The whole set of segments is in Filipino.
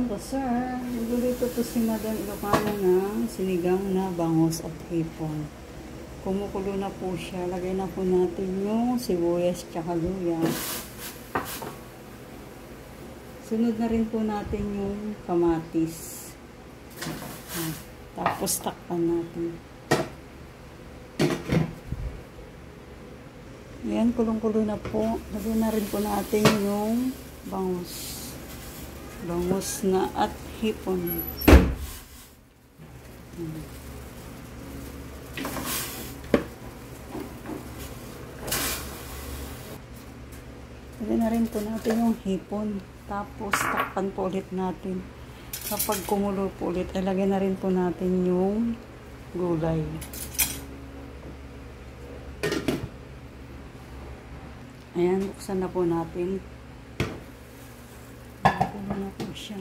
to, sir. Nagluluto to si Madam Ilocano ng sinigang na bangus at hipon. Kumukulo na po siya. Lagay na po natin yung sibuyas tsaka luya. Sunod na rin po natin yung kamatis. Tapos takpan natin. Ayan, kulong-kulo na po. Lagay na rin po natin yung bangus. Bangus na at hipon. Lagyan na rin po natin yung hipon. Tapos takpan po ulit natin. Kapag kumulo po ulit, ilagay na rin po natin yung gulay. Ayan, buksan na po natin. Kumulo na po siya.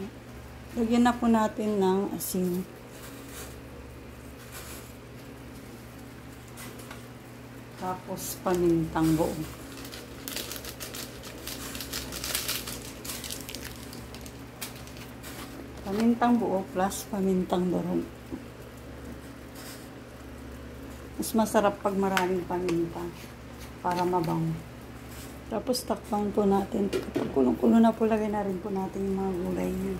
Lagyan na po natin ng asin. Tapos pamintang buo. Pamintang buo plus pamintang durog. Mas masarap pag maraming paminta para mabango. Tapos takpan po natin. Kapag kulong-kulo na po, lagay na rin po natin yung mga gulay niya.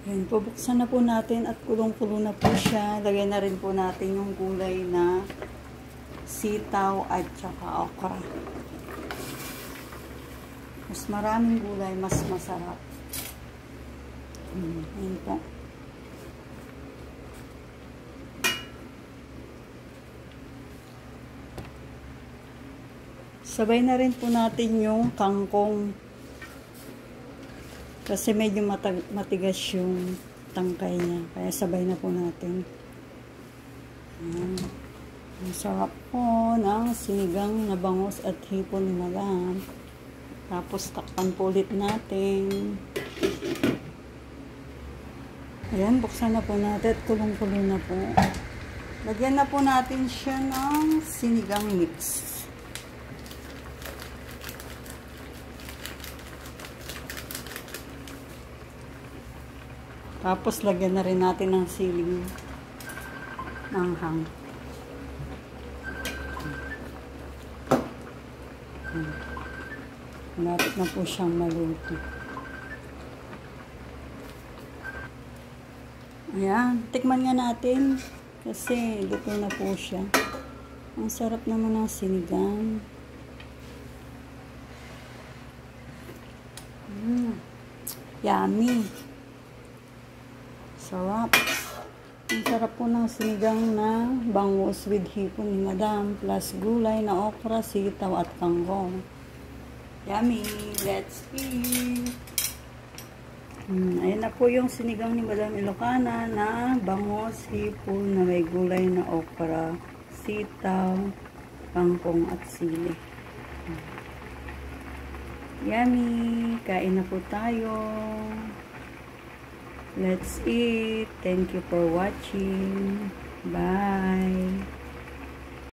Ayan po, buksan na po natin at kulong-kulo na po siya. Lagay na rin po natin yung gulay na sitaw at saka okra. Mas maraming gulay, mas masarap. Ayan po. Sabay na rin po natin yung kangkong. Kasi medyo matigas yung tangkay niya. Kaya sabay na po natin. Ayan. Ang sarap po ng sinigang na bangus at hipon ni Madam. Tapos takpan po ulit natin. Ayan, buksan na po natin at kulong-kulo na po. Lagyan na po natin siya ng sinigang mix. Tapos lagyan na rin natin ng siling manghang. Malapit na po siyang maluto. Ayan, tikman nga natin kasi luto na po siya. Ang sarap naman ng sinigang. Yummy. Sarap. Ang sarap po ng sinigang na bangus with hipon ni Madam plus gulay na okra, sitaw at kangkong. Yummy. Let's eat. Ayan na po yung sinigang ni Madam Ilocana na bangus, hipon na may gulay na okra, sitaw, kangkong at sili. Yummy. Kain na po tayo. Let's eat. Thank you for watching. Bye.